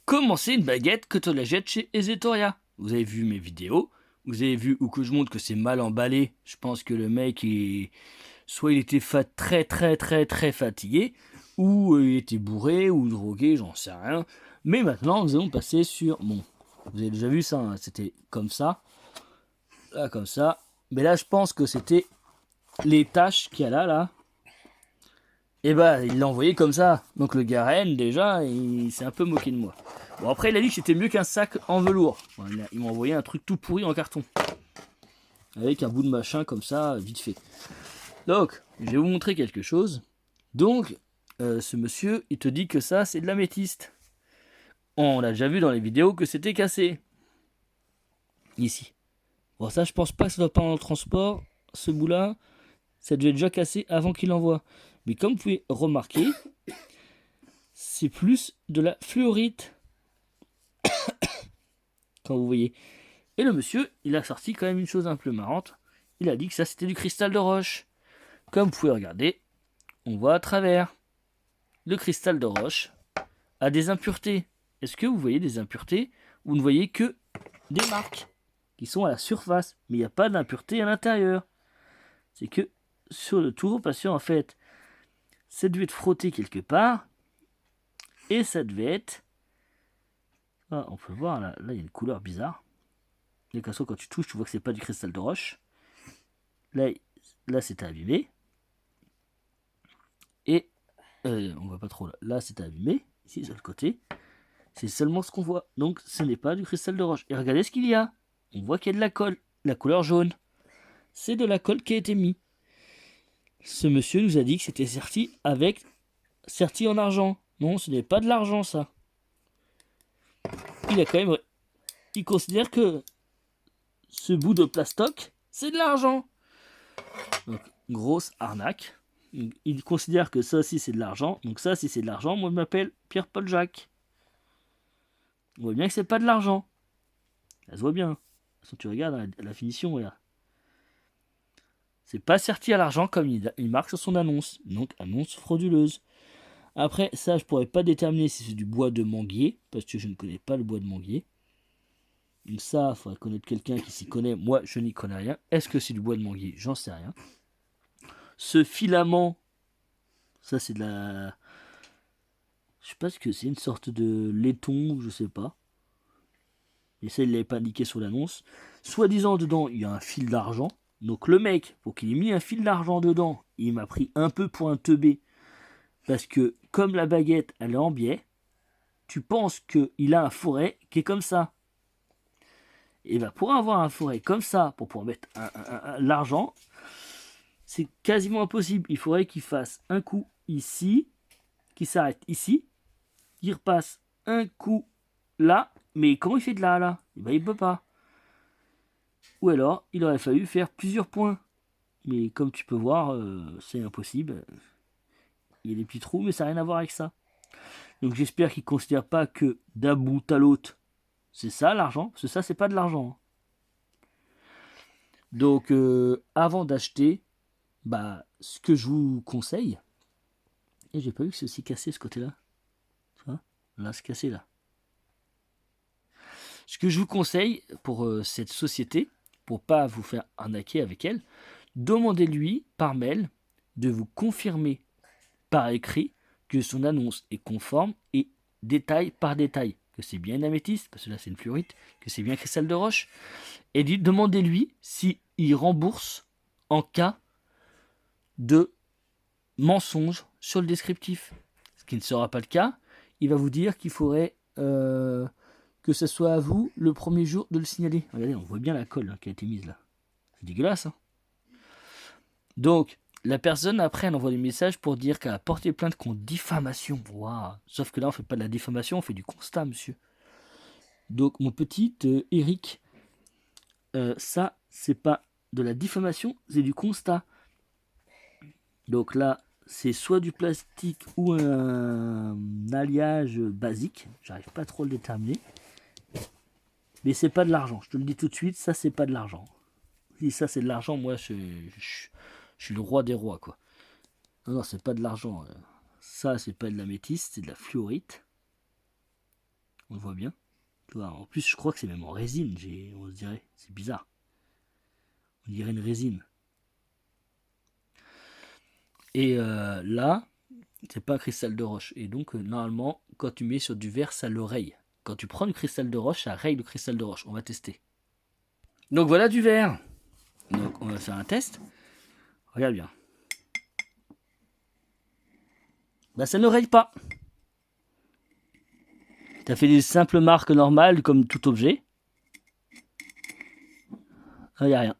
comment c'est une baguette que tu l'achètes chez Ezetoria. Vous avez vu mes vidéos, vous avez vu où que je montre que c'est mal emballé. Je pense que le mec, soit il était très fatigué, ou il était bourré, ou drogué, j'en sais rien. Mais maintenant, nous allons passer sur... Bon, vous avez déjà vu ça, hein, c'était comme ça. Là, comme ça. Mais là, je pense que c'était les taches qu'il y a là. Et bah, il l'a envoyé comme ça. Donc le Garen, déjà, il s'est un peu moqué de moi. Bon, après, il a dit que c'était mieux qu'un sac en velours. Bon, il m'a envoyé un truc tout pourri en carton. Avec un bout de machin comme ça, vite fait. Donc, je vais vous montrer quelque chose. Donc, ce monsieur, il te dit que ça, c'est de l'améthyste. On l'a déjà vu dans les vidéos que c'était cassé. Ici. Bon, ça, je pense pas que ça doit pas dans le transport. Ce bout-là, ça devait être déjà cassé avant qu'il l'envoie. Mais comme vous pouvez remarquer, c'est plus de la fluorite. Quand vous voyez. Et le monsieur, il a sorti quand même une chose un peu marrante. Il a dit que ça, c'était du cristal de roche. Comme vous pouvez regarder, on voit à travers. Le cristal de roche a des impuretés. Est-ce que vous voyez des impuretés? Vous ne voyez que des marques qui sont à la surface, mais il n'y a pas d'impureté à l'intérieur. C'est que sur le tour patient, en fait, ça devait être frotté quelque part, et ça devait être... Ah, on peut voir, là, il y a une couleur bizarre. De toute façon, quand tu touches, tu vois que c'est pas du cristal de roche. Là c'est abîmé. Et on voit pas trop là. Là, c'est abîmé. Ici, sur le côté. C'est seulement ce qu'on voit. Donc, ce n'est pas du cristal de roche. Et regardez ce qu'il y a. On voit qu'il y a de la colle. La couleur jaune. C'est de la colle qui a été mise. Ce monsieur nous a dit que c'était serti en argent. Non, ce n'est pas de l'argent, ça. Il a quand même... Il considère que ce bout de plastoc, c'est de l'argent. Donc, grosse arnaque. Il considère que ça aussi c'est de l'argent. Donc ça, si c'est de l'argent, moi je m'appelle Pierre-Paul Jacques. On voit bien que c'est pas de l'argent. Ça se voit bien. Si tu regardes la finition, là. C'est pas serti à l'argent comme il marque sur son annonce. Donc annonce frauduleuse. Après, ça, je pourrais pas déterminer si c'est du bois de manguier, parce que je ne connais pas le bois de manguier. Donc ça, il faudrait connaître quelqu'un qui s'y connaît. Moi, je n'y connais rien. Est-ce que c'est du bois de manguier? J'en sais rien. Ce filament, ça c'est de la... Je sais pas ce que c'est, une sorte de laiton, je sais pas. Et ça, il l'avait pas indiqué sur l'annonce. Soi-disant, dedans, il y a un fil d'argent. Donc le mec, pour qu'il ait mis un fil d'argent dedans, il m'a pris un peu pour un teubé. Parce que, comme la baguette, elle est en biais, tu penses qu'il a un fourret qui est comme ça. Et bien, pour avoir un fourret comme ça, pour pouvoir mettre l'argent, c'est quasiment impossible. Il faudrait qu'il fasse un coup ici, qui s'arrête ici, il repasse un coup là, mais comment il fait de là à là? Eh ben, il peut pas. Ou alors, il aurait fallu faire plusieurs points. Mais comme tu peux voir, c'est impossible. Il y a des petits trous, mais ça n'a rien à voir avec ça. Donc j'espère qu'il ne considère pas que d'un bout à l'autre, c'est ça l'argent. Parce que ça, c'est pas de l'argent. Donc avant d'acheter, bah, ce que je vous conseille, et j'ai pas vu que c'est aussi cassé ce côté-là. Tu vois? Là, c'est cassé là. Ce que je vous conseille pour cette société, pour pas vous faire arnaquer avec elle, demandez-lui par mail de vous confirmer par écrit que son annonce est conforme et détail par détail, que c'est bien une améthyste, parce que là c'est une fluorite, que c'est bien cristal de roche, et demandez-lui s'il rembourse en cas de mensonge sur le descriptif. Ce qui ne sera pas le cas, il va vous dire qu'il faudrait que ce soit à vous le premier jour de le signaler. Regardez, on voit bien la colle qui a été mise là. C'est dégueulasse. Hein. Donc, la personne, après, elle envoie des messages pour dire qu'elle a porté plainte contre diffamation. Wow. Sauf que là, on fait pas de la diffamation, on fait du constat, monsieur. Donc, mon petit Eric, ça, c'est pas de la diffamation, c'est du constat. Donc là, c'est soit du plastique ou un alliage basique. J'arrive pas trop à le déterminer. Mais c'est pas de l'argent. Je te le dis tout de suite, ça, c'est pas de l'argent. Si ça, c'est de l'argent, moi, je suis le roi des rois, quoi. Non, c'est pas de l'argent. Ça, c'est pas de l'améthyste, c'est de la fluorite. On le voit bien. Tu vois, en plus, je crois que c'est même en résine, on se dirait. C'est bizarre. On dirait une résine. Et là, c'est pas un cristal de roche. Et donc, normalement, quand tu mets sur du verre, ça le raye. Quand tu prends du cristal de roche, ça raye le cristal de roche. On va tester. Donc voilà du verre. Donc on va faire un test. Regarde bien. Bah ça ne raye pas. Tu as fait des simples marques normales comme tout objet. Il n'y a rien.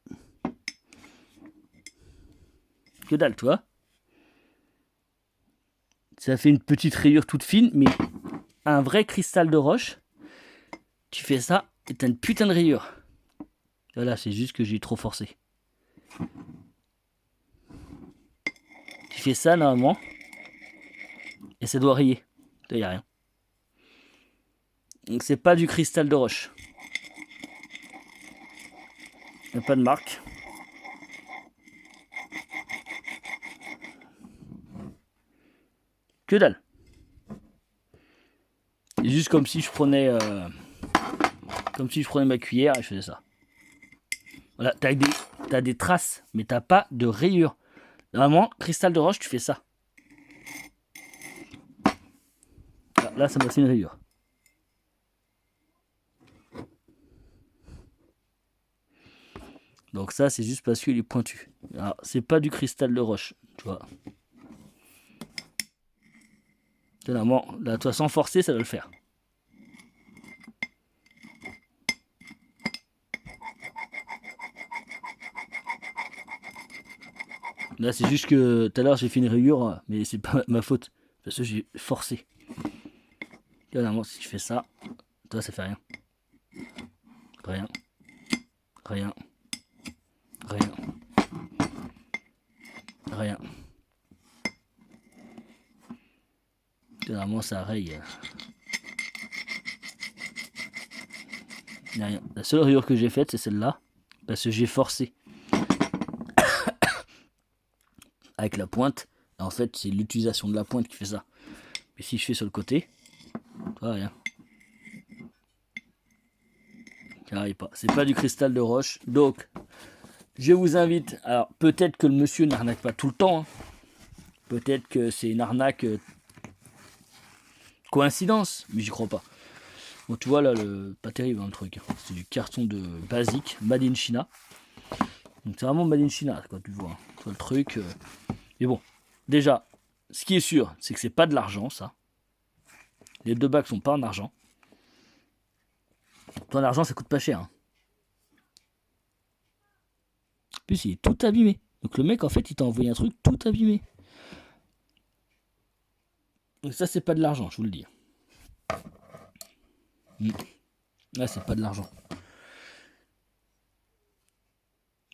Que dalle, toi. Ça fait une petite rayure toute fine, mais un vrai cristal de roche, tu fais ça et t'as une putain de rayure. Voilà, c'est juste que j'ai trop forcé. Tu fais ça normalement, et ça doit rayer. Il n'y a rien. Donc c'est pas du cristal de roche. Il n'y a pas de marque. Que dalle. C'est juste comme si je prenais ma cuillère et je faisais ça. Voilà, t'as des traces, mais t'as pas de rayures. Normalement, cristal de roche, tu fais ça. Là, ça m'a fait une rayure. Donc ça, c'est juste parce qu'il est pointu. Alors, c'est pas du cristal de roche, tu vois. Normalement, là, toi, sans forcer, ça va le faire. Là, c'est juste que tout à l'heure, j'ai fait une rayure, mais c'est pas ma faute. Parce que j'ai forcé. Là, normalement, si je fais ça, toi, ça fait rien. Rien. Rien. Rien. Rien. Normalement, ça raye. Il n'y a rien. La seule rayure que j'ai faite, c'est celle-là. Parce que j'ai forcé. Avec la pointe. En fait, c'est l'utilisation de la pointe qui fait ça. Mais si je fais sur le côté, tu vois, rien. Ça n'arrive pas. C'est pas du cristal de roche. Donc, je vous invite. Alors, peut-être que le monsieur n'arnaque pas tout le temps. Hein. Peut-être que c'est une arnaque coïncidence. Mais j'y crois pas. Bon, tu vois là, pas terrible hein, le truc. C'est du carton de basique, made in China. Donc c'est vraiment made in China quand tu vois. Hein. Tu vois le truc. Mais bon, déjà, ce qui est sûr, c'est que c'est pas de l'argent ça. Les 2 bacs sont pas en argent. Toi, l'argent, ça coûte pas cher. Hein. En plus, il est tout abîmé. Donc le mec, en fait, il t'a envoyé un truc tout abîmé. Donc ça, c'est pas de l'argent, je vous le dis. Là, c'est pas de l'argent.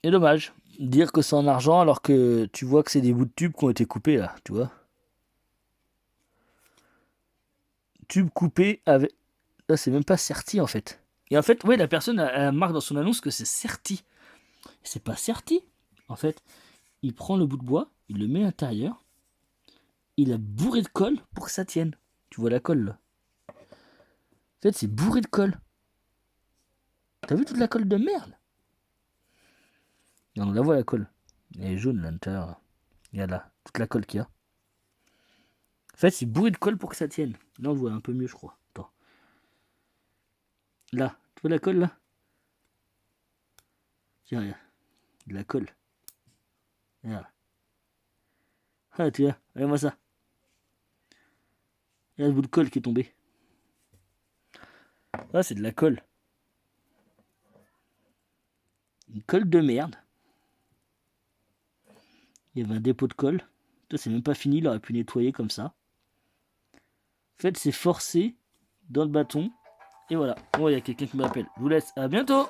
Et dommage, dire que c'est en argent alors que tu vois que c'est des bouts de tubes qui ont été coupés là, tu vois. Tubes coupés avec... Là, c'est même pas serti en fait. Et en fait, ouais, la personne elle marque dans son annonce que c'est serti. C'est pas serti. En fait, il prend le bout de bois, il le met à l'intérieur, il a bourré de colle pour que ça tienne. Tu vois la colle là. En fait, c'est bourré de colle. T'as vu toute la colle de merde? Non, on la voit la colle. Elle est jaune là, à l'intérieur. Regarde là, toute la colle qu'il y a. En fait, c'est bourré de colle pour que ça tienne. Là, on voit un peu mieux, je crois. Attends. Là, tu vois la colle là? Tiens, regarde. De la colle. Regarde. Ah, tu vois, regarde-moi ça. Regarde le bout de colle qui est tombé. Ah, c'est de la colle. Une colle de merde. Il y avait un dépôt de colle. C'est même pas fini, il aurait pu nettoyer comme ça. En fait, c'est forcé dans le bâton. Et voilà. Oh, il y a quelqu'un qui m'appelle. Je vous laisse. À bientôt!